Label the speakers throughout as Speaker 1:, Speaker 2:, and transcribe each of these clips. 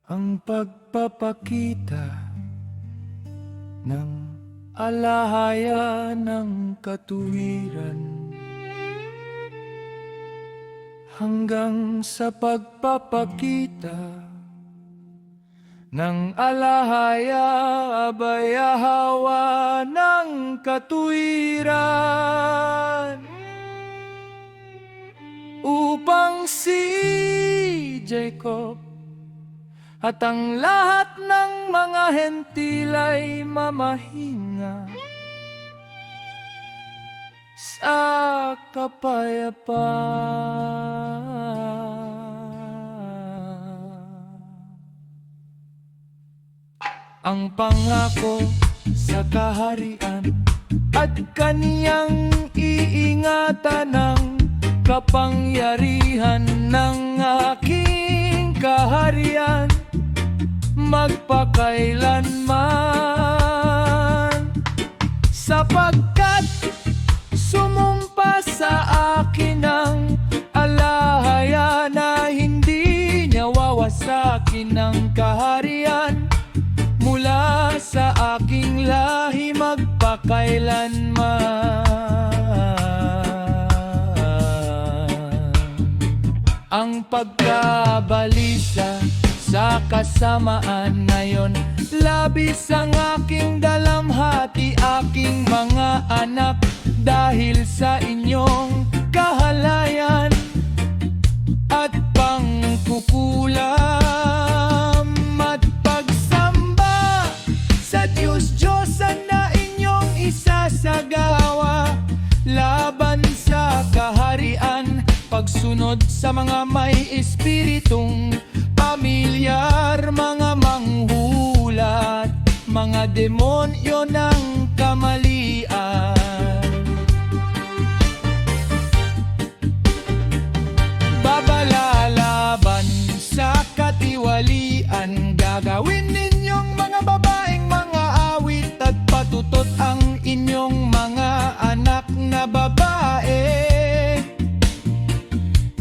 Speaker 1: Ang pagpapakita ng alahaya ng katuwiran, hanggang sa pagpapakita ng alahaya abay hawa ng katuwiran, upang si Jacob at ang lahat ng mga hentil ay mamahinga sa kapayapaan. Ang pangako sa kaharian at kaniyang iingatan ng kapangyarihan ng aking kaharian magpakailanman, sapagkat sumumpa sa akin ang alahaya na hindi niya wawasakin ng kaharian mula sa aking lahi magpakailanman. Ang pagkabalisa sa kasamaan ngayon, labis ang aking dalamhati, aking mga anak, dahil sa inyong kahalayan at pangkukulam at pagsamba sa Diyos-Diyosan na inyong isasagawa laban sa kaharian, pagsunod sa mga may espiritong pamilyar, mga manghulat, mga demonyo ng kamalian. Babalalaban sa katiwalian, gagawin ninyong mga babaeng mga awit at patutot ang inyong mga anak na babae,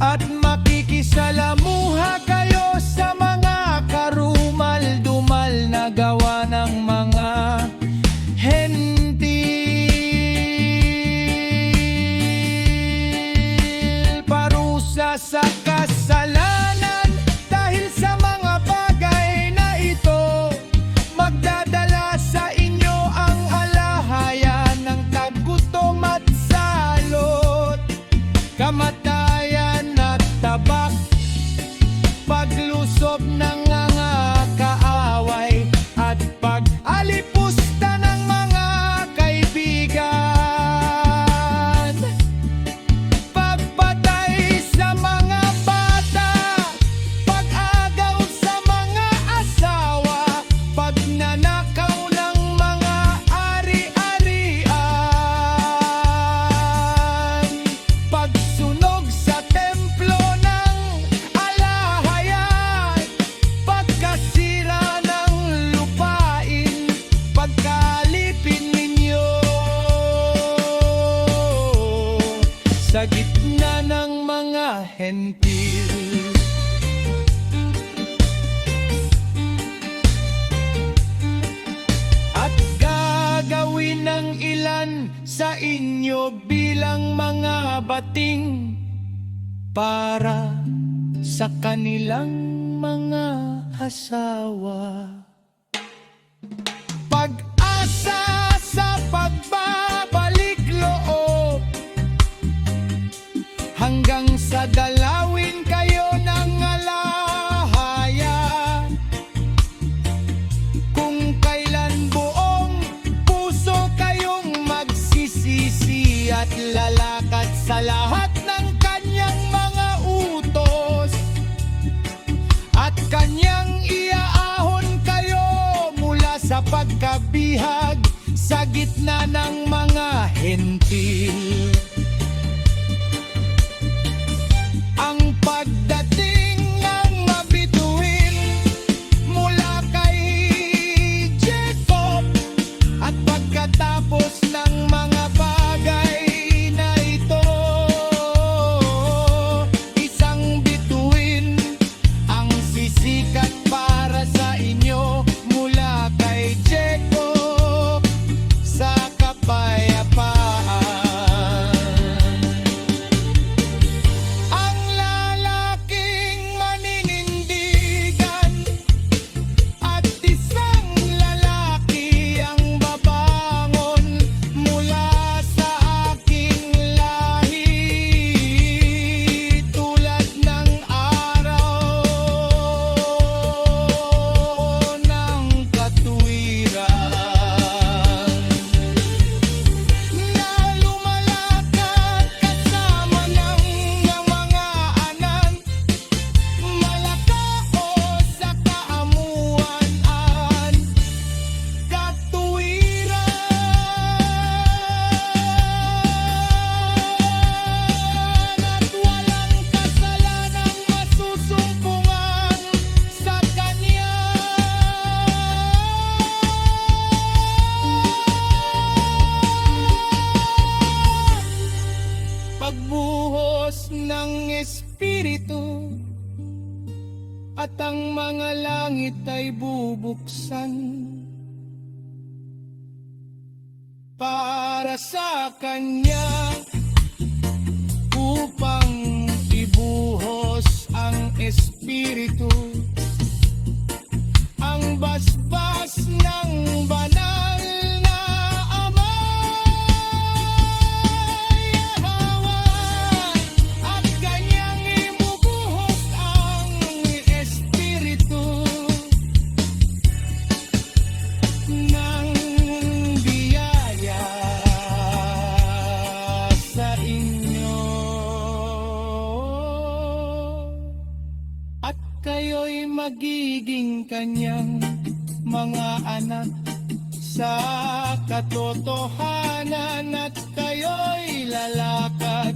Speaker 1: at makikisalamuha kayo sa mga karumal-dumal na gawa ng mga hentil. Parusa sa kasalanan dahil sa mga bagay na ito, magdadala sa inyo ang alahayan ng tagutom at salot, kamatayan at tabak, paglusob ng mga kaaway at pag-alipusta ng mga kaibigan, pagpatay sa mga bata, pag-agaw sa mga asawa, pagnanakaw ng mga ari-arian, pagsunog sa templo ng alahayan, pagkasira ng lupain, pagkalipin ninyo sa gitna ng mga hentil. At gagawin ng ilan sa inyo bilang mga bating para sa kanilang mga asawa. Pag-asa sa pagbabalik loob, hanggang sa dalawin kayo ng alahaya, kung kailan buong puso kayong magsisisi at lalakad sa lahat ng kanyang mga utos, at kanyang iaahon kayo mula sa pagkabihag sa gitna ng mga hentil. Ang pagdating ng mabituin mula kay Jacob, at pagkatapos ng mga bagay na ito, isang bituin ang sisikat para at ang mga langit ay bubuksan para sa Kanya, upang ibuhos ang Espiritu, ang basbas ng banal na amay Yahweh, at Kanyang ibubuhos ang Espiritu ng biyaya sa inyo, at kayo'y magiging Kanyang mga anak sa katotohanan, at kayo'y lalakad